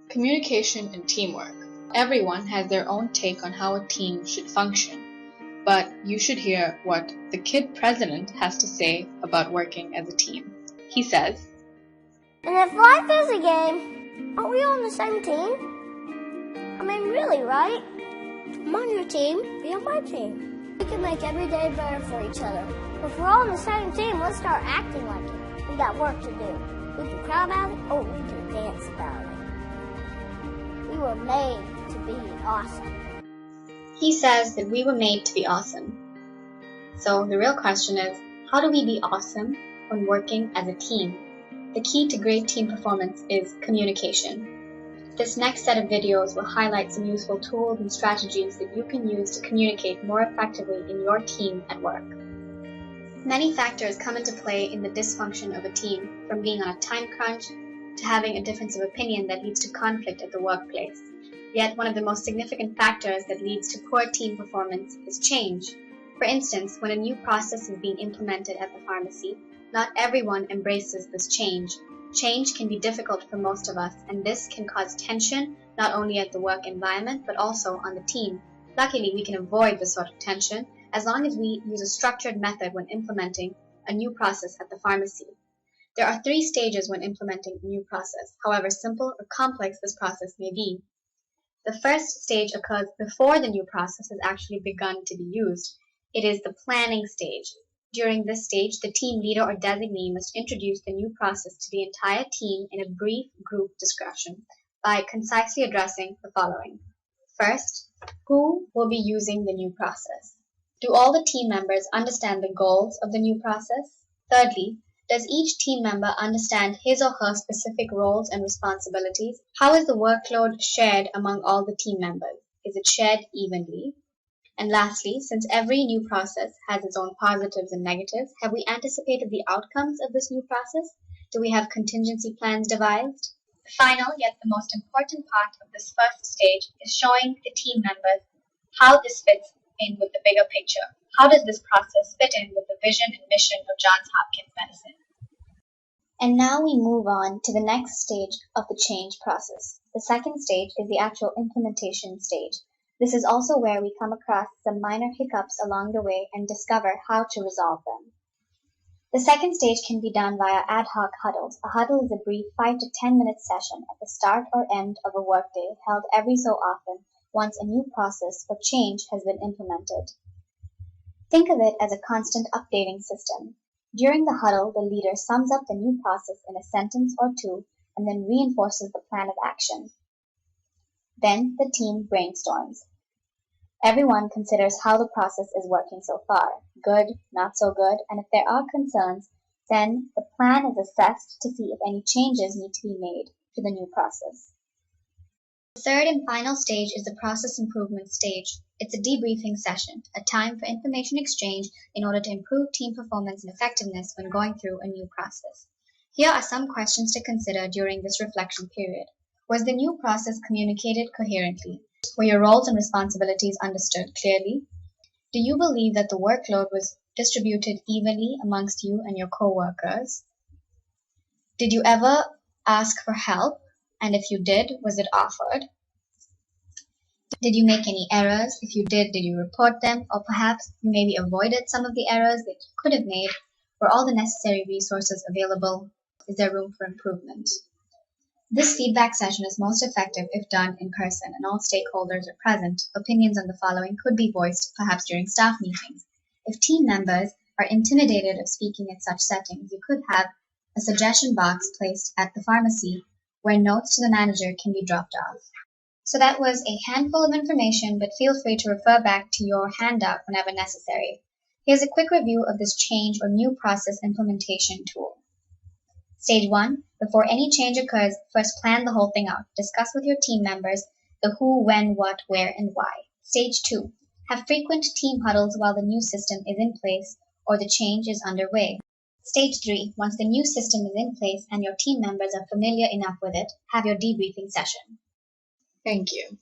Communication and teamwork. Everyone has their own take on how a team should function, but you should hear what the kid president has to say about working as a team. He says, "And if life is a game, aren't we all on the same team? I mean, really, right? I'm on your team, be on my team. We can make every day better for each other. If we're all on the same team, let's start acting like it. We got work to do. We can cry about it, or we can dance about it. We were made to be awesome." He says that we were made to be awesome. So the real question is, how do we be awesome when working as a team? The key to great team performance is communication. This next set of videos will highlight some useful tools and strategies that you can use to communicate more effectively in your team at work. Many factors come into play in the dysfunction of a team, from being on a time crunch to having a difference of opinion that leads to conflict at the workplace. Yet one of the most significant factors that leads to poor team performance is change. For instance, when a new process is being implemented at the pharmacy, not everyone embraces this change. Change can be difficult for most of us, and this can cause tension not only at the work environment but also on the team. Luckily, we can avoid this sort of tension as long as we use a structured method when implementing a new process at the pharmacy. There are 3 stages when implementing a new process, however simple or complex this process may be. The first stage occurs before the new process has actually begun to be used. It is the planning stage. During this stage, the team leader or designee must introduce the new process to the entire team in a brief group discussion by concisely addressing the following. First, who will be using the new process? Do all the team members understand the goals of the new process? Thirdly, does each team member understand his or her specific roles and responsibilities? How is the workload shared among all the team members? Is it shared evenly? And lastly, since every new process has its own positives and negatives, have we anticipated the outcomes of this new process? Do we have contingency plans devised? The final, yet the most important part of this first stage is showing the team members how this fits in with the bigger picture. How does this process fit in with the vision and mission of Johns Hopkins Medicine? And now we move on to the next stage of the change process. The second stage is the actual implementation stage. This is also where we come across some minor hiccups along the way and discover how to resolve them. The second stage can be done via ad hoc huddles. A huddle is a brief 5 to 10 minute session at the start or end of a workday held every so often once a new process or change has been implemented. Think of it as a constant updating system. During the huddle, the leader sums up the new process in a sentence or 2 and then reinforces the plan of action. Then the team brainstorms. Everyone considers how the process is working so far, good, not so good, and if there are concerns, then the plan is assessed to see if any changes need to be made to the new process. The third and final stage is the process improvement stage. It's a debriefing session, a time for information exchange in order to improve team performance and effectiveness when going through a new process. Here are some questions to consider during this reflection period. Was the new process communicated coherently? Were your roles and responsibilities understood clearly? Do you believe that the workload was distributed evenly amongst you and your co-workers? Did you ever ask for help? And if you did, was it offered? Did you make any errors? If you did you report them? Or perhaps you maybe avoided some of the errors that you could have made? Were all the necessary resources available? Is there room for improvement? This feedback session is most effective if done in person and all stakeholders are present. Opinions on the following could be voiced, perhaps during staff meetings. If team members are intimidated of speaking at such settings, you could have a suggestion box placed at the pharmacy where notes to the manager can be dropped off. So that was a handful of information, but feel free to refer back to your handout whenever necessary. Here's a quick review of this change or new process implementation tool. Stage 1. Before any change occurs, first plan the whole thing out. Discuss with your team members the who, when, what, where, and why. Stage 2. Have frequent team huddles while the new system is in place or the change is underway. Stage 3. Once the new system is in place and your team members are familiar enough with it, have your debriefing session. Thank you.